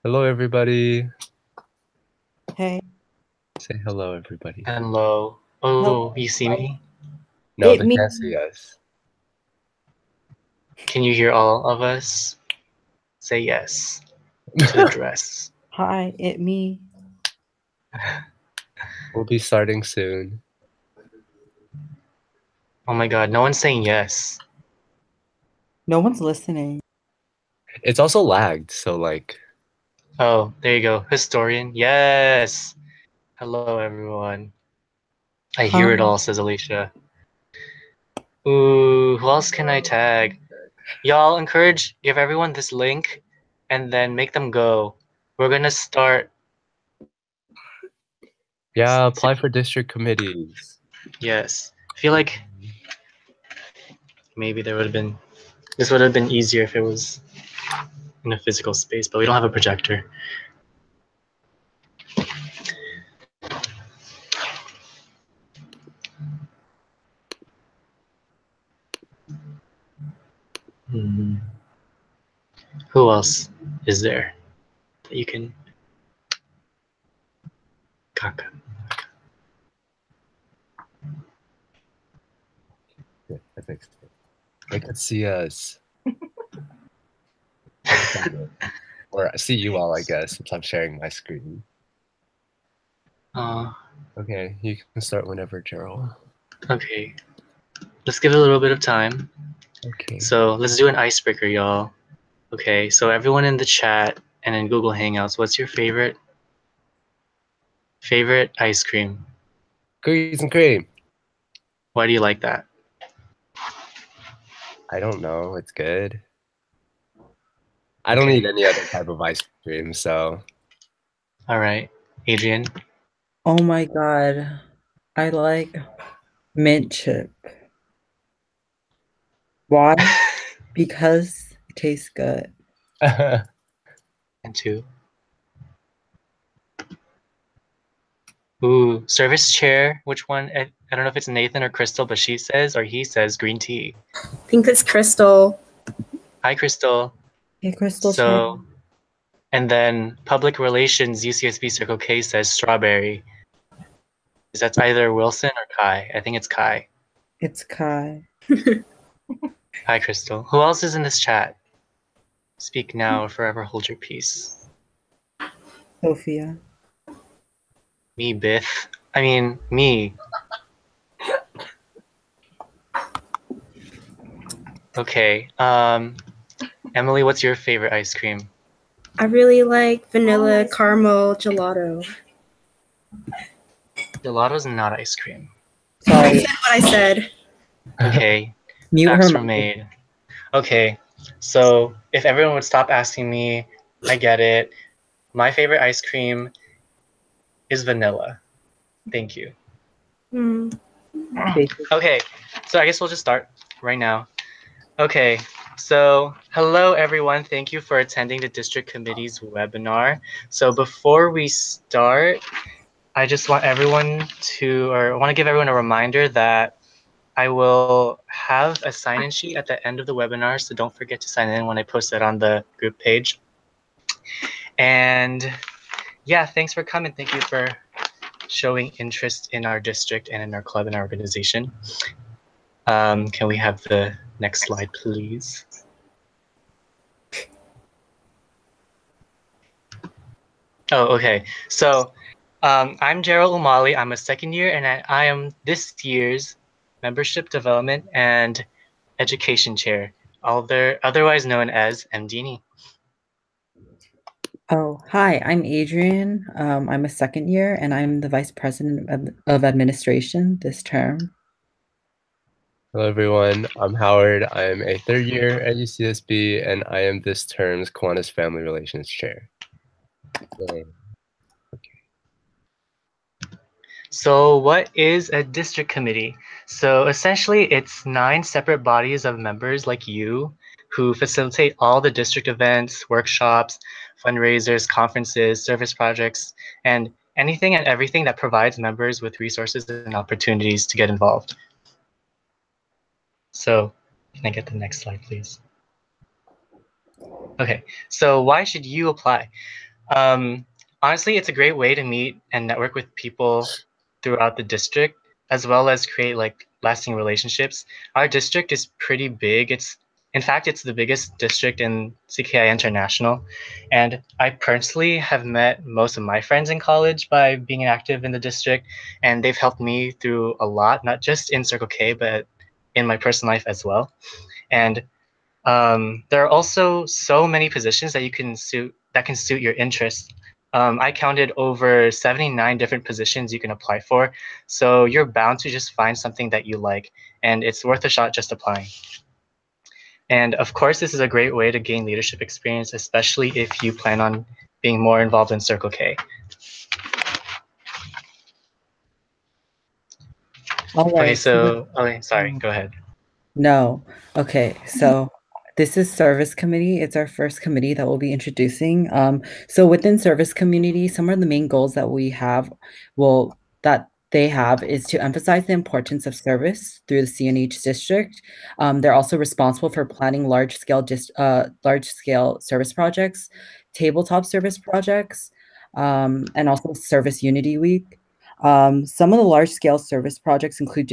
Hello, everybody. Hey. Say hello, everybody. Hello. Hello. Oh, you see me? No, It they me. can't see us. Can you hear all of us? Say yes to the dress. Hi, it me. We'll be starting soon. Oh my god, no one's saying yes. No one's listening. It's also lagged, so like, Oh, there you go. Historian. Yes. Hello, everyone. I hear it Hi. all, says Alicia. Ooh, who else can I tag? Y'all give everyone this link and then make them go. We're gonna start. yeah, apply for district committees. Yes. I feel like maybe this would have been easier if it was in a physical space, but we don't have a projector. Hmm. Who else is there that you can? Kaka. Yeah, I fixed it. They could see us. Or see you all, I guess, since I'm sharing my screen. Uh, Okay, you can start whenever, Gerald. okay. Let's give it a little bit of time. Okay. So let's do an icebreaker, y'all. Okay, so everyone in the chat and in Google Hangouts, what's your favorite ice cream? Cookies and cream. Why do you like that? I don't know. It's good. I don't Okay. eat any other type of ice cream, so. All right, Adrian. Oh my god. I like mint chip. Why? Because it tastes good. And two. Ooh, service chair. Which one? I don't know if it's Nathan or Crystal, but she says or he says green tea. I think it's Crystal. Hi, Crystal. Hey, Crystal So, Chan. and then public relations UCSB Circle K says strawberry. That's either Wilson or Kai. I think it's Kai. It's Kai. Hi, Crystal. Who else is in this chat? Speak now or forever hold your peace. Sophia. Me, Biff. I mean, me. Okay. Emily, what's your favorite ice cream? I really like vanilla caramel gelato. Gelato's not ice cream. I Sorry. said what I said. Okay. Mute her Facts were mic. made. Okay. So if everyone would stop asking me, I get it. My favorite ice cream is vanilla. Thank you. Okay, so I guess we'll just start right now. Okay, so hello everyone. Thank you for attending the district committee's webinar. So before we start, I just want to give everyone a reminder that I will have a sign-in sheet at the end of the webinar, so don't forget to sign in when I post it on the group page. And yeah, thanks for coming. Thank you for showing interest in our district and in our club and our organization. Can we have the next slide, please? Oh, okay. So I'm Gerald Umali. I'm a second year, and I am this year's Membership Development and Education Chair, otherwise known as MDNE. Oh, hi, I'm Adrian. I'm a second year and I'm the vice president of administration this term. Hello, everyone. I'm Howard. I am a third year at UCSB, and I am this term's Kiwanis Family Relations Chair. Yay. So what is a district committee? So essentially it's 9 separate bodies of members like you who facilitate all the district events, workshops, fundraisers, conferences, service projects, and anything and everything that provides members with resources and opportunities to get involved. So can I get the next slide, please? Okay, so why should you apply? Honestly, it's a great way to meet and network with people throughout the district, as well as create like lasting relationships. Our district is pretty big. In fact, it's the biggest district in CKI International. And I personally have met most of my friends in college by being active in the district, and they've helped me through a lot, not just in Circle K, but in my personal life as well. And there are also so many positions that can suit your interests. I counted over 79 different positions you can apply for, so you're bound to just find something that you like, and it's worth a shot just applying. And of course, this is a great way to gain leadership experience, especially if you plan on being more involved in Circle K. All Okay, right. so, okay, sorry, go ahead. No. Okay. So this is service committee. It's our first committee that we'll be introducing. So within service community, some of the main goals that we have, well, that they have is to emphasize the importance of service through the CNH district. They're also responsible for planning large scale service projects, tabletop service projects, and also Service Unity Week. Some of the large scale service projects include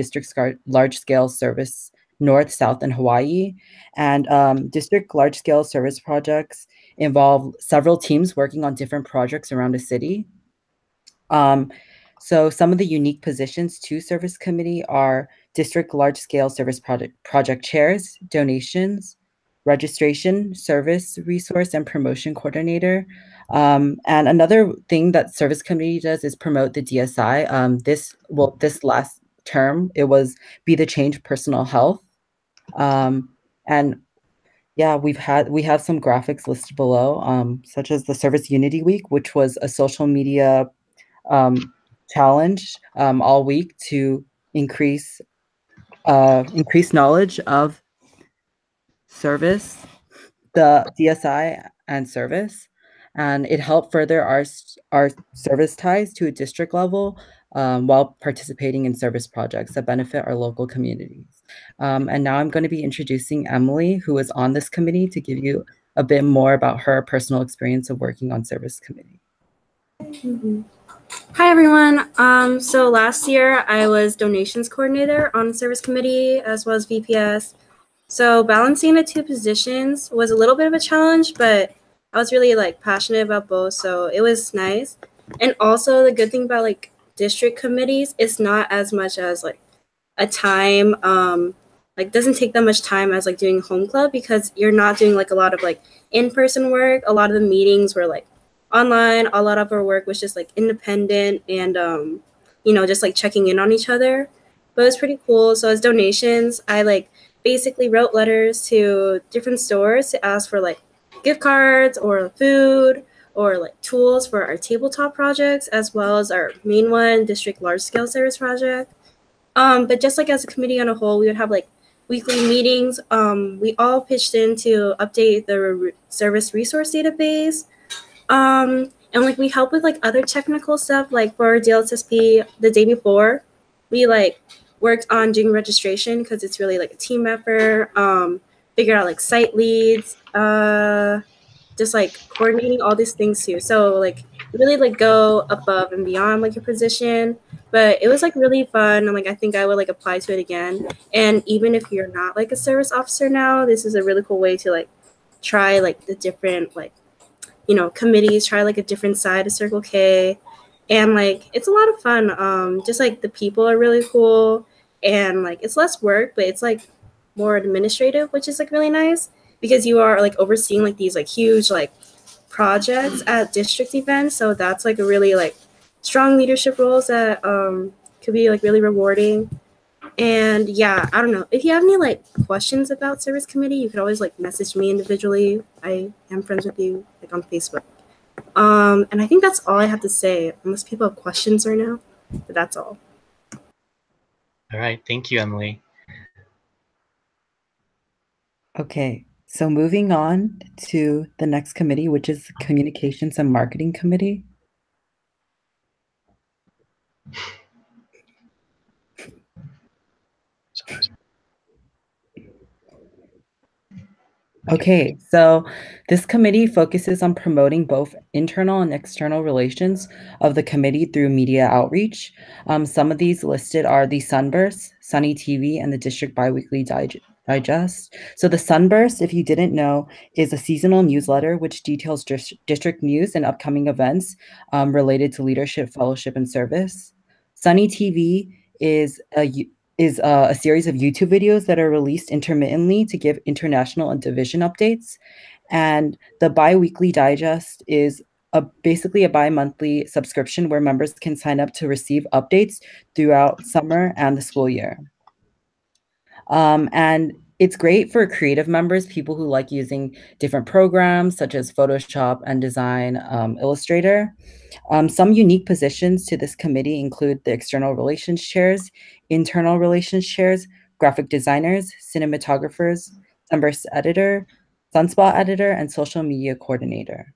large scale service North, South, and Hawaii. And district large scale service projects involve several teams working on different projects around a city. So some of the unique positions to service committee are district large scale service project chairs, donations, registration, service resource, and promotion coordinator. And another thing that service committee does is promote the DSI. This last term, it was Be the Change Personal Health. And yeah, we have some graphics listed below, such as the Service Unity Week, which was a social media challenge all week to increase knowledge of service, the DSI and service, and it helped further our service ties to a district level while participating in service projects that benefit our local communities. And now I'm going to be introducing Emily, who is on this committee, to give you a bit more about her personal experience of working on service committee. Hi everyone. So last year I was donations coordinator on service committee as well as VPS. So balancing the two positions was a little bit of a challenge, but I was really like passionate about both, so it was nice. And also the good thing about like district committees is not as much as like a time like doesn't take that much time as like doing home club, because you're not doing like a lot of like in-person work. A lot of the meetings were like online. A lot of our work was just like independent and just like checking in on each other. But it was pretty cool. So as donations, I like basically wrote letters to different stores to ask for like gift cards or food or like tools for our tabletop projects, as well as our main one, district large scale service project. But just like as a committee on a whole, we would have like weekly meetings. We all pitched in to update the service resource database. And like we help with like other technical stuff, like for DLSSP the day before, we like worked on doing registration because it's really like a team effort. Figure out like site leads, just like coordinating all these things too. So like really like go above and beyond like your position. But it was like really fun, and like I think I would like apply to it again. And even if you're not like a service officer now, this is a really cool way to like try like the different like committees, try like a different side of Circle K. And like it's a lot of fun. Just like the people are really cool, and like it's less work, but it's like more administrative, which is like really nice because you are like overseeing like these like huge like projects at district events. So that's like a really like strong leadership roles that could be like really rewarding. And yeah, I don't know. If you have any like questions about service committee, you could always like message me individually. I am friends with you like on Facebook. And I think that's all I have to say, unless people have questions right now. But that's all. All right, thank you, Emily. Okay, so moving on to the next committee, which is the Communications and Marketing Committee. Okay, so this committee focuses on promoting both internal and external relations of the committee through media outreach. Some of these listed are the Sunburst, Sunny TV, and the District Biweekly Digest. So the Sunburst, if you didn't know, is a seasonal newsletter which details district news and upcoming events related to leadership, fellowship, and service. Sunny TV is a series of YouTube videos that are released intermittently to give international and division updates. And the Biweekly Digest is basically a bi-monthly subscription where members can sign up to receive updates throughout summer and the school year. And it's great for creative members, people who like using different programs such as Photoshop and Design Illustrator. Some unique positions to this committee include the external relations chairs, internal relations chairs, graphic designers, cinematographers, Sunburst editor, Sunspot editor, and social media coordinator.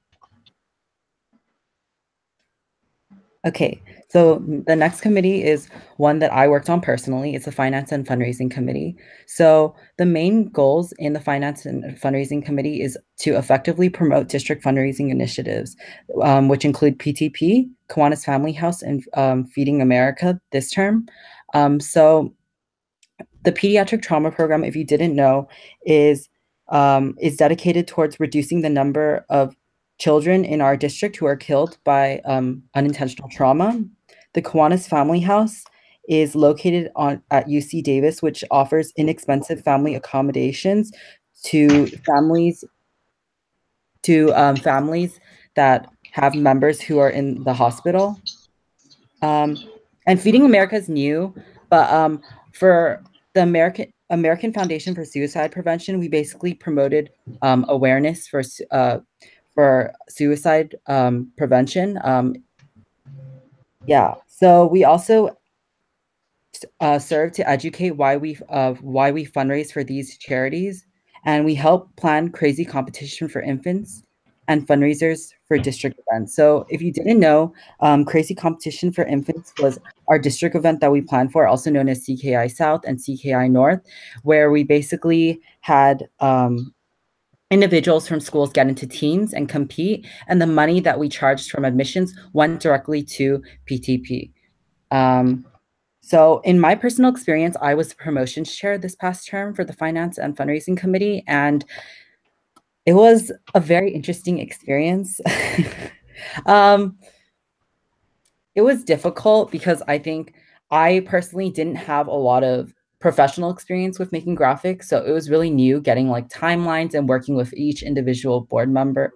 Okay, so the next committee is one that I worked on personally. It's the Finance and Fundraising Committee. So the main goals in the Finance and Fundraising Committee is to effectively promote district fundraising initiatives, which include PTP, Kiwanis Family House, and Feeding America this term. So the pediatric trauma program, if you didn't know, is dedicated towards reducing the number of children in our district who are killed by unintentional trauma. The Kiwanis Family House is located at UC Davis, which offers inexpensive family accommodations to families that have members who are in the hospital. And Feeding America is new, but for the American Foundation for Suicide Prevention, we basically promoted awareness for suicide prevention. Yeah, so we also serve to educate why we fundraise for these charities, and we help plan crazy competition for infants and fundraisers for district events. So if you didn't know, Crazy Competition for Infants was our district event that we planned for, also known as CKI South and CKI North, where we basically had individuals from schools get into teams and compete, and the money that we charged from admissions went directly to PTP. So in my personal experience, I was the promotions chair this past term for the Finance and Fundraising Committee, and it was a very interesting experience. It was difficult because I think I personally didn't have a lot of professional experience with making graphics. So it was really new getting like timelines and working with each individual board member,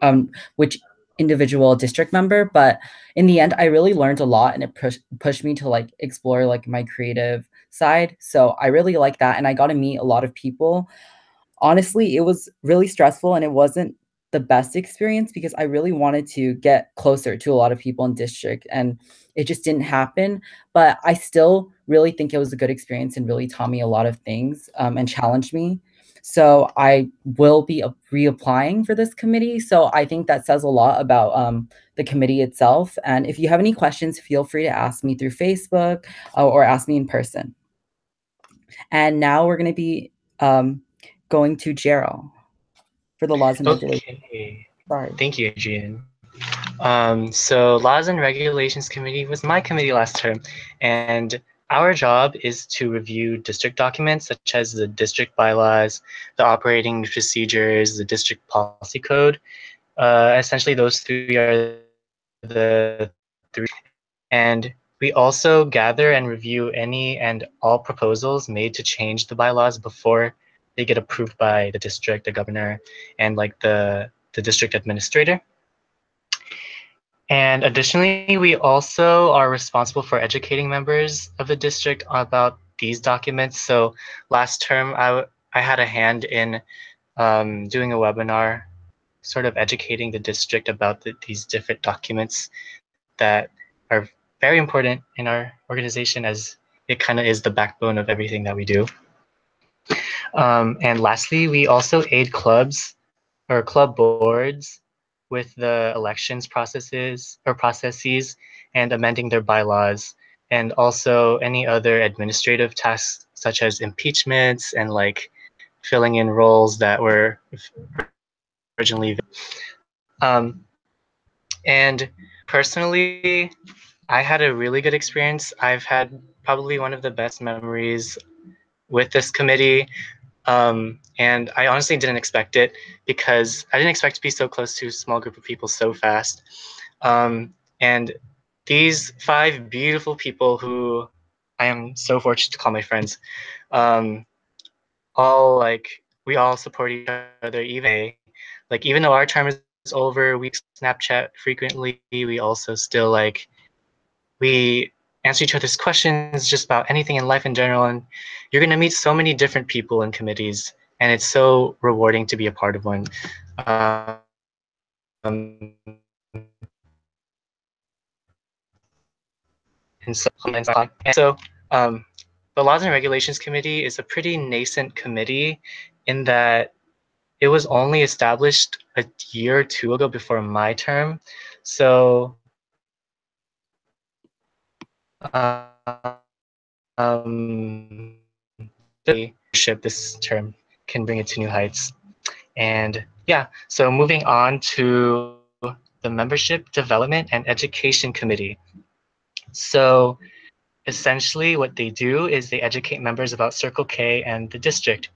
which individual district member. But in the end, I really learned a lot, and it pushed me to like explore like my creative side. So I really like that. And I got to meet a lot of people. Honestly, it was really stressful, and it wasn't the best experience because I really wanted to get closer to a lot of people in district, and it just didn't happen. But I still really think it was a good experience and really taught me a lot of things and challenged me. So I will be reapplying for this committee. So I think that says a lot about the committee itself. And if you have any questions, feel free to ask me through Facebook or ask me in person. And now we're going to be going to Gerald for the laws and regulations. Sorry. Thank you, Adrian. So Laws and Regulations Committee was my committee last term, and our job is to review district documents such as the district bylaws, the operating procedures, the district policy code. Essentially, those three are the three. And we also gather and review any and all proposals made to change the bylaws before they get approved by the district, the governor, and like the district administrator. And additionally, we also are responsible for educating members of the district about these documents. So last term, I had a hand in doing a webinar, sort of educating the district about these different documents that are very important in our organization, as it kind of is the backbone of everything that we do. And lastly, we also aid clubs or club boards with the elections processes and amending their bylaws, and also any other administrative tasks such as impeachments and like filling in roles that were originally. And personally, I had a really good experience. I've had probably one of the best memories with this committee. And I honestly didn't expect it because I didn't expect to be so close to a small group of people so fast. And these 5 beautiful people who I am so fortunate to call my friends, we all support each other even though our term is over, we Snapchat frequently, we also still we answer each other's questions just about anything in life in general. And you're going to meet so many different people in committees, and it's so rewarding to be a part of one. And so the Laws and Regulations Committee is a pretty nascent committee in that it was only established a year or 2 ago before my term. So leadership this term can bring it to new heights. And yeah, so moving on to the Membership Development and Education Committee. So essentially what they do is they educate members about Circle K and the district.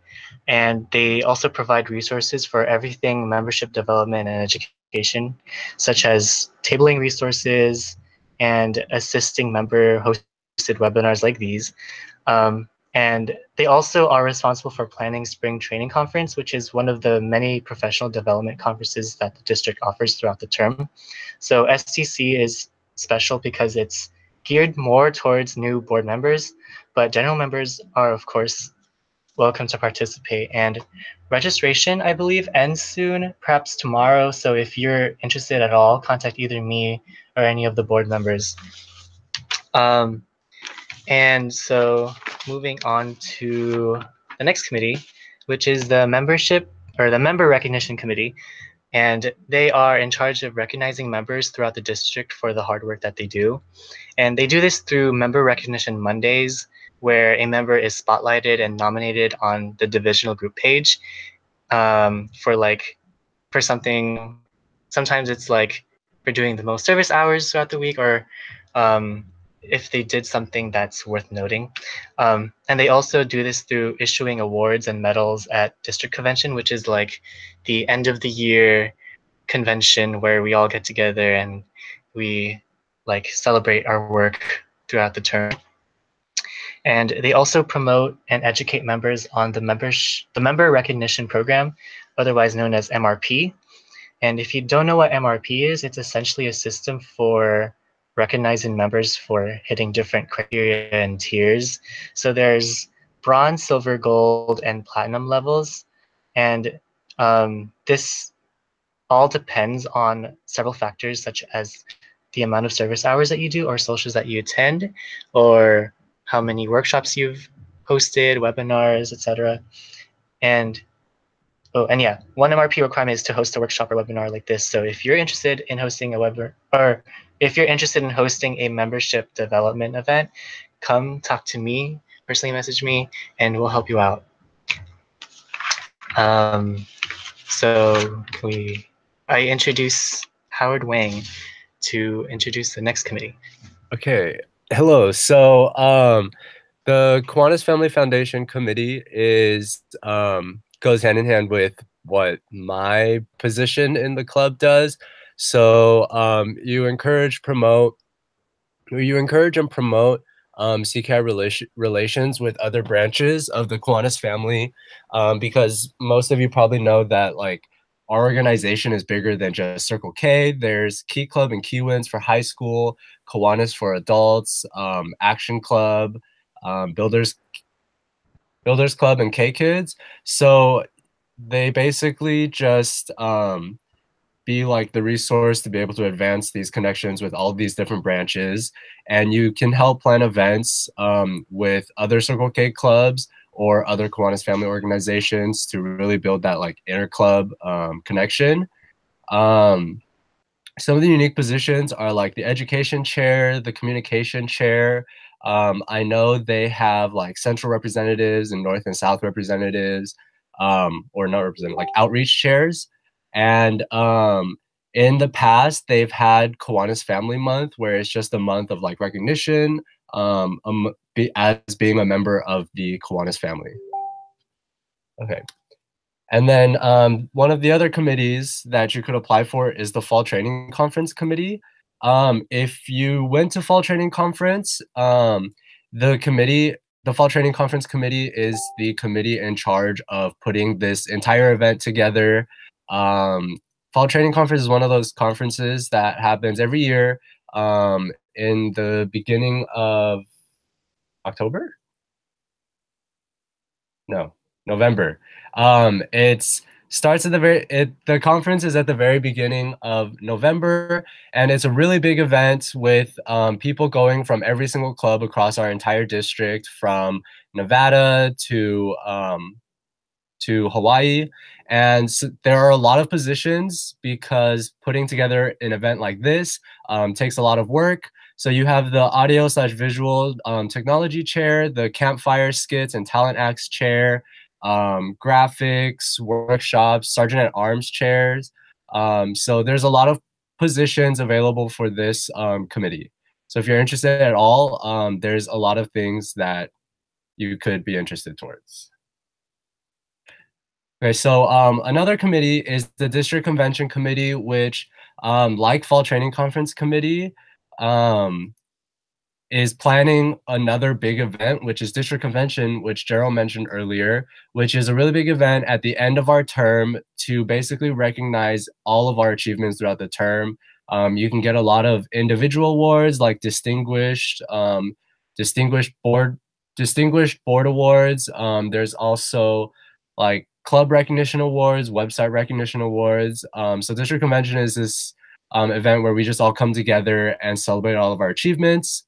And they also provide resources for everything membership development and education, such as tabling resources and assisting member-hosted webinars like these. And they also are responsible for planning Spring Training Conference, which is one of the many professional development conferences that the district offers throughout the term. So STC is special because it's geared more towards new board members, but general members are, of course, welcome to participate. And registration, I believe, ends soon, perhaps tomorrow. So if you're interested at all, contact either me or any of the board members. And so moving on to the next committee, which is the Member Recognition Committee. And they are in charge of recognizing members throughout the district for the hard work that they do. And they do this through Member Recognition Mondays, where a member is spotlighted and nominated on the divisional group page for something. Sometimes it's for doing the most service hours throughout the week, or if they did something that's worth noting. And they also do this through issuing awards and medals at district convention, which is the end of the year convention where we all get together and we celebrate our work throughout the term. And they also promote and educate members on the Member Recognition Program, otherwise known as MRP. And if you don't know what MRP is, it's essentially a system for recognizing members for hitting different criteria and tiers. So there's bronze, silver, gold, and platinum levels. And this all depends on several factors, such as the amount of service hours that you do or socials that you attend, or how many workshops you've hosted, webinars, etc. And yeah, one MRP requirement is to host a workshop or webinar like this. So if you're interested in hosting a webinar, or if you're interested in hosting a membership development event, come talk to me, personally message me, and we'll help you out. So I introduce Howard Wang to introduce the next committee. Okay, hello. So the Kiwanis Family Foundation Committee goes hand in hand with what my position in the club does. So you encourage and promote CKI relations with other branches of the Kiwanis family, because most of you probably know that our organization is bigger than just Circle K. There's Key Club and Kiwanis for high school, Kiwanis for adults, Action Club, Builders Club, and K Kids. So they basically just be the resource to be able to advance these connections with all these different branches. And you can help plan events with other Circle K clubs or other Kiwanis family organizations to really build that inter-club connection. Some of the unique positions are the education chair, the communication chair. I know they have central representatives and north and south representatives, or not representative, outreach chairs. And in the past, they've had Kiwanis Family Month, where it's just a month of like recognition as being a member of the Kiwanis family. Okay. And then one of the other committees that you could apply for is the Fall Training Conference Committee. If you went to Fall Training Conference, the Fall Training Conference Committee is the committee in charge of putting this entire event together. Fall Training Conference is one of those conferences that happens every year in the beginning of October? No, November. It starts at the conference is at the very beginning of November, and it's a really big event with people going from every single club across our entire district, from Nevada to Hawaii. And so there are a lot of positions because putting together an event like this takes a lot of work. So you have the audio/visual technology chair, the campfire skits and talent acts chair, graphics, workshops, sergeant at arms chairs. So there's a lot of positions available for this committee. So if you're interested at all, there's a lot of things that you could be interested towards. Okay, so another committee is the District Convention Committee, which, like Fall Training Conference Committee, is planning another big event, which is District Convention, which Gerald mentioned earlier, which is a really big event at the end of our term to basically recognize all of our achievements throughout the term. You can get a lot of individual awards like distinguished board awards. There's also like club recognition awards, website recognition awards. So District Convention is this event where we just all come together and celebrate all of our achievements.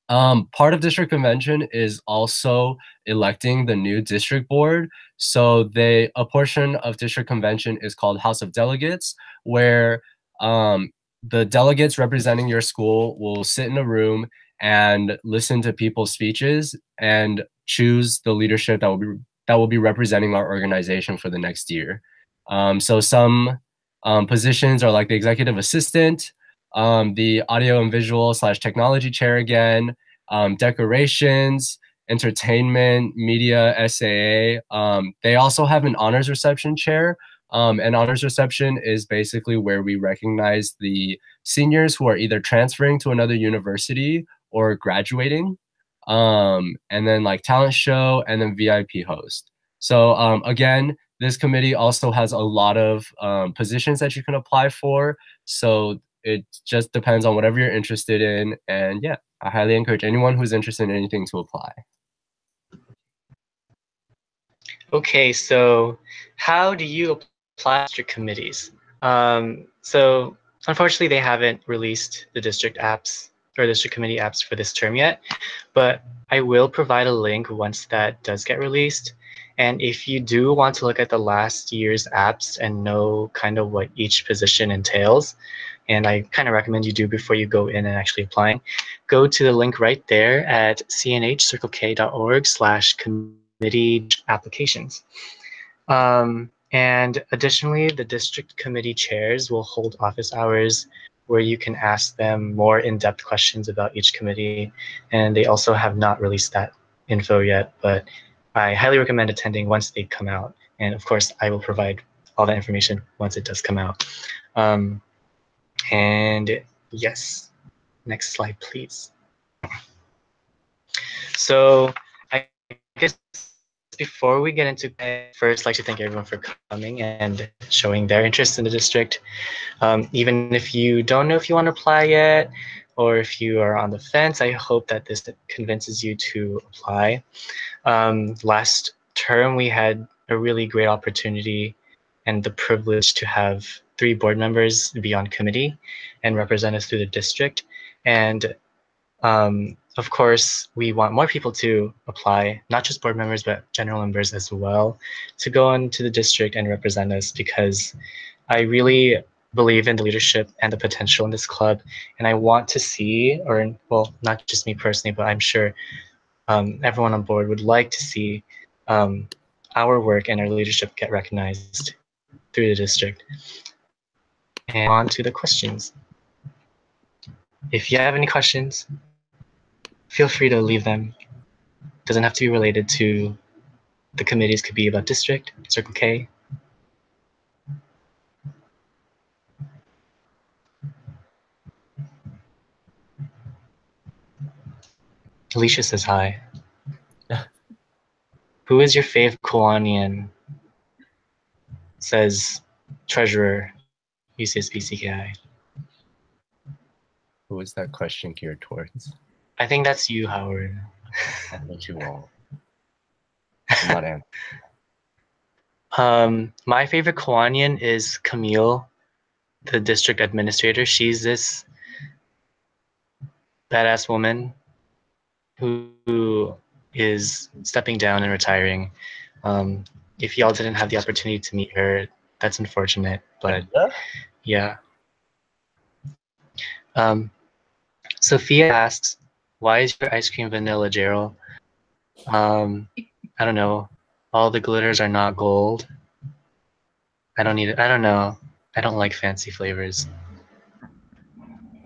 Part of District Convention is also electing the new district board. So a portion of District Convention is called House of Delegates, where the delegates representing your school will sit in a room and listen to people's speeches and choose the leadership that will be representing our organization for the next year. So some positions are like the executive assistant, the audio and visual / technology chair again, decorations, entertainment, media, SAA. They also have an honors reception chair. An honors reception is basically where we recognize the seniors who are either transferring to another university or graduating. And then like talent show and then VIP host. So again, this committee also has a lot of positions that you can apply for. So it just depends on whatever you're interested in. And yeah, I highly encourage anyone who's interested in anything to apply. Okay, so how do you apply to committees? So unfortunately, they haven't released the district apps or district committee apps for this term yet, but I will provide a link once that does get released. And if you do want to look at the last year's apps and know kind of what each position entails, and I kind of recommend you do before you go in and actually applying, go to the link right there at cnhcirclek.org/committee applications. And additionally, the district committee chairs will hold office hours where you can ask them more in-depth questions about each committee. And they also have not released that info yet, but I highly recommend attending once they come out. And of course, I will provide all that information once it does come out. And yes, next slide, please. So I guess before we get into it, first, I'd like to thank everyone for coming and showing their interest in the district. Even if you don't know if you want to apply yet, or if you are on the fence, I hope that this convinces you to apply. Last term, we had a really great opportunity and the privilege to have 3 board members be on committee and represent us through the district. And of course, we want more people to apply, not just board members, but general members as well, to go into the district and represent us, because I really believe in the leadership and the potential in this club. And I want to see, or well, not just me personally, but I'm sure everyone on board would like to see our work and our leadership get recognized through the district. And on to the questions. If you have any questions, feel free to leave them. Doesn't have to be related to the committees, could be about district, Circle K. Alicia says hi. Who is your fave Kiwanian? Says Treasurer, UCSB-CKI. Who is that question geared towards? I think that's you, Howard. I bet you won't. I'm not answering. My favorite Kiwanian is Camille, the district administrator. She's this badass woman who is stepping down and retiring. If y'all didn't have the opportunity to meet her, that's unfortunate, but yeah. Sophia asks, why is your ice cream vanilla, Gerald? I don't know. All the glitters are not gold. I don't need it. I don't know. I don't like fancy flavors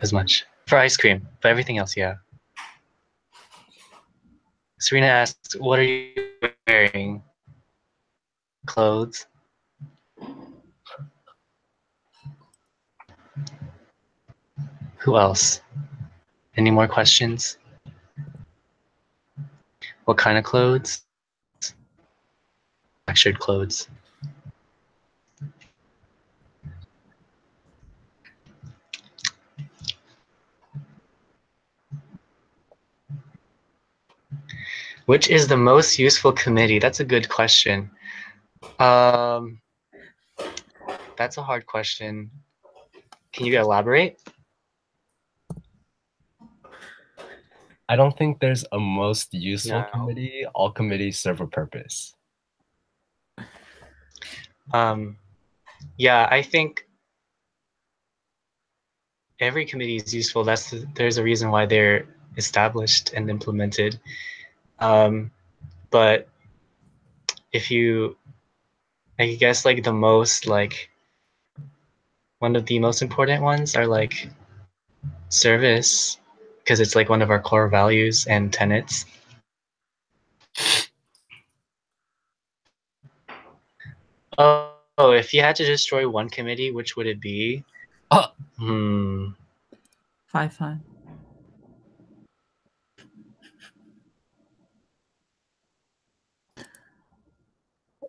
as much. For ice cream, but everything else, yeah. Serena asks, what are you wearing? Clothes. Who else? Any more questions? What kind of clothes? Textured clothes. Which is the most useful committee? That's a good question. That's a hard question. Can you elaborate? I don't think there's a most useful No. committee. All committees serve a purpose. Yeah, I think every committee is useful. There's a reason why they're established and implemented. But if you, I guess like the most one of the most important ones are like service, because it's like one of our core values and tenets. Oh, if you had to destroy one committee, which would it be? Five.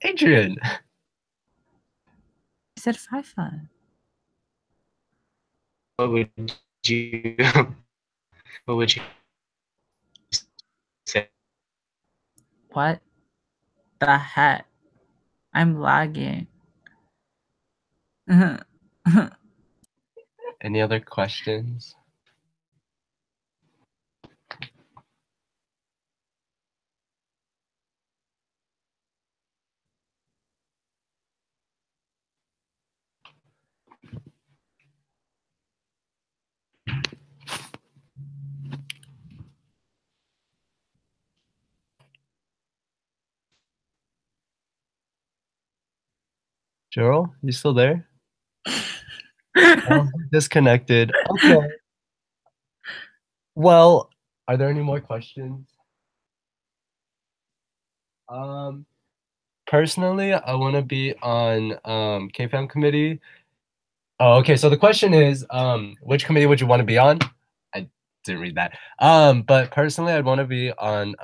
Adrian. I said 5. What would you say? What the heck? I'm lagging. Any other questions? Gerald, you still there? Oh, disconnected. Okay. Well, are there any more questions? Personally, I want to be on KFAM committee. Oh, okay. So the question is, which committee would you want to be on? I didn't read that. But personally, I'd want to be on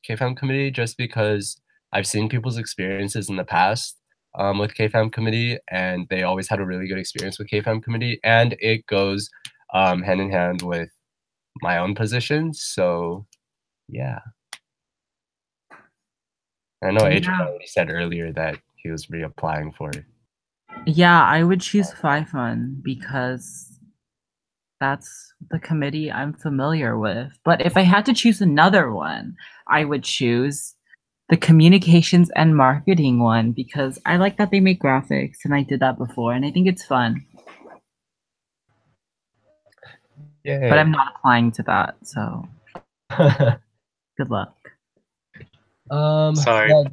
KFAM committee just because I've seen people's experiences in the past with KFAM committee, and they always had a really good experience with KFAM committee, and it goes hand in hand with my own position. So, yeah. I know Adrian already said earlier that he was reapplying for it. Yeah, I would choose 5 because that's the committee I'm familiar with. But if I had to choose another one, I would choose the communications and marketing one because I like that they make graphics and I did that before and I think it's fun. Yeah. But I'm not applying to that, so good luck. Sorry. Yeah,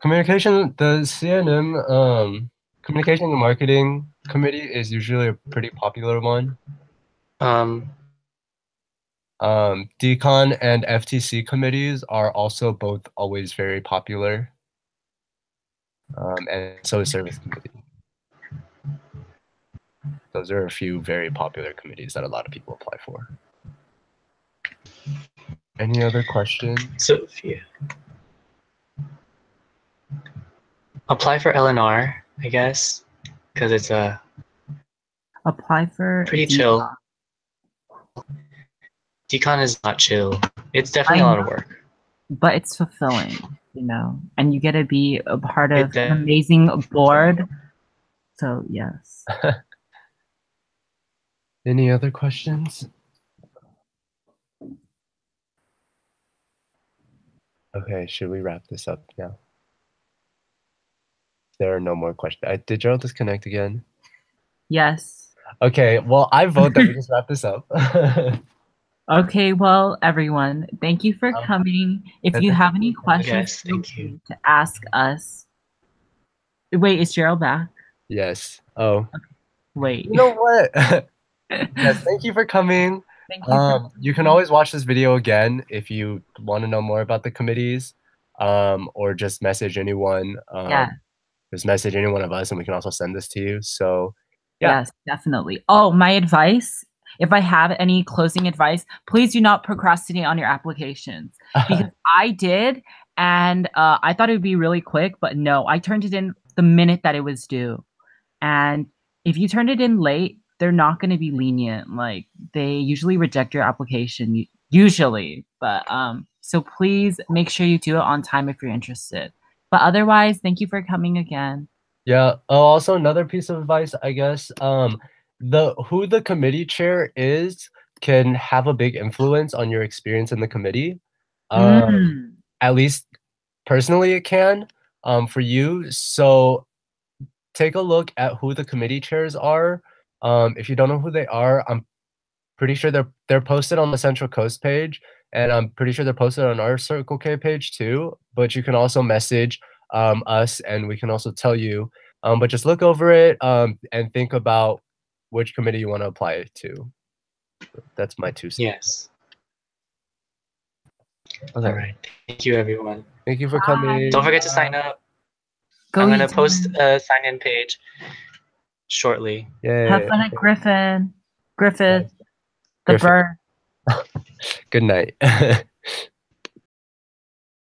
communication, the CNM, Communication and marketing committee is usually a pretty popular one. Decon and FTC committees are also both always very popular. And so is service committee. Those are a few very popular committees that a lot of people apply for. Any other questions? Sophia. Apply for LNR, I guess, because it's a Apply for pretty Decon. chill. Decon is not chill. It's definitely a lot of work. But it's fulfilling, you know, and you get to be a part of It an amazing board. So yes. Any other questions? Okay, should we wrap this up now? There are no more questions. Did Gerald disconnect again? Yes. Okay, well, I vote that we just wrap this up. Okay, well, everyone, thank you for coming. If you have any questions, Yes, feel thank you. free to ask us. Wait, is Gerald back? Yes. Oh. Wait. You know what? Yes, thank you for coming. Thank you. You can always watch this video again if you want to know more about the committees, or just message anyone. Yeah. Just message any one of us, and we can also send this to you. So, yeah. Yes, definitely. Oh, my advice, if I have any closing advice, please do not procrastinate on your applications. Because I did, and I thought it would be really quick, but no, I turned it in the minute that it was due. And if you turned it in late, they're not going to be lenient. Like, they usually reject your application, usually. But so please make sure you do it on time if you're interested. But otherwise, thank you for coming again. Yeah. Oh, also another piece of advice, I guess. Who the committee chair is can have a big influence on your experience in the committee. At least personally, it can. For you. So take a look at who the committee chairs are. If you don't know who they are, I'm pretty sure they're posted on the Central Coast page, and I'm pretty sure they're posted on our Circle K page too. But you can also message us, and we can also tell you. But just look over it and think about which committee you want to apply it to. That's my 2 cents. Yes. Okay. All right. Thank you, everyone. Thank you for coming. Don't forget to sign up. Go I'm going to eat post dinner. a sign-in page shortly. Yay. Have fun at Griffith, the Griffin. bird. Good night.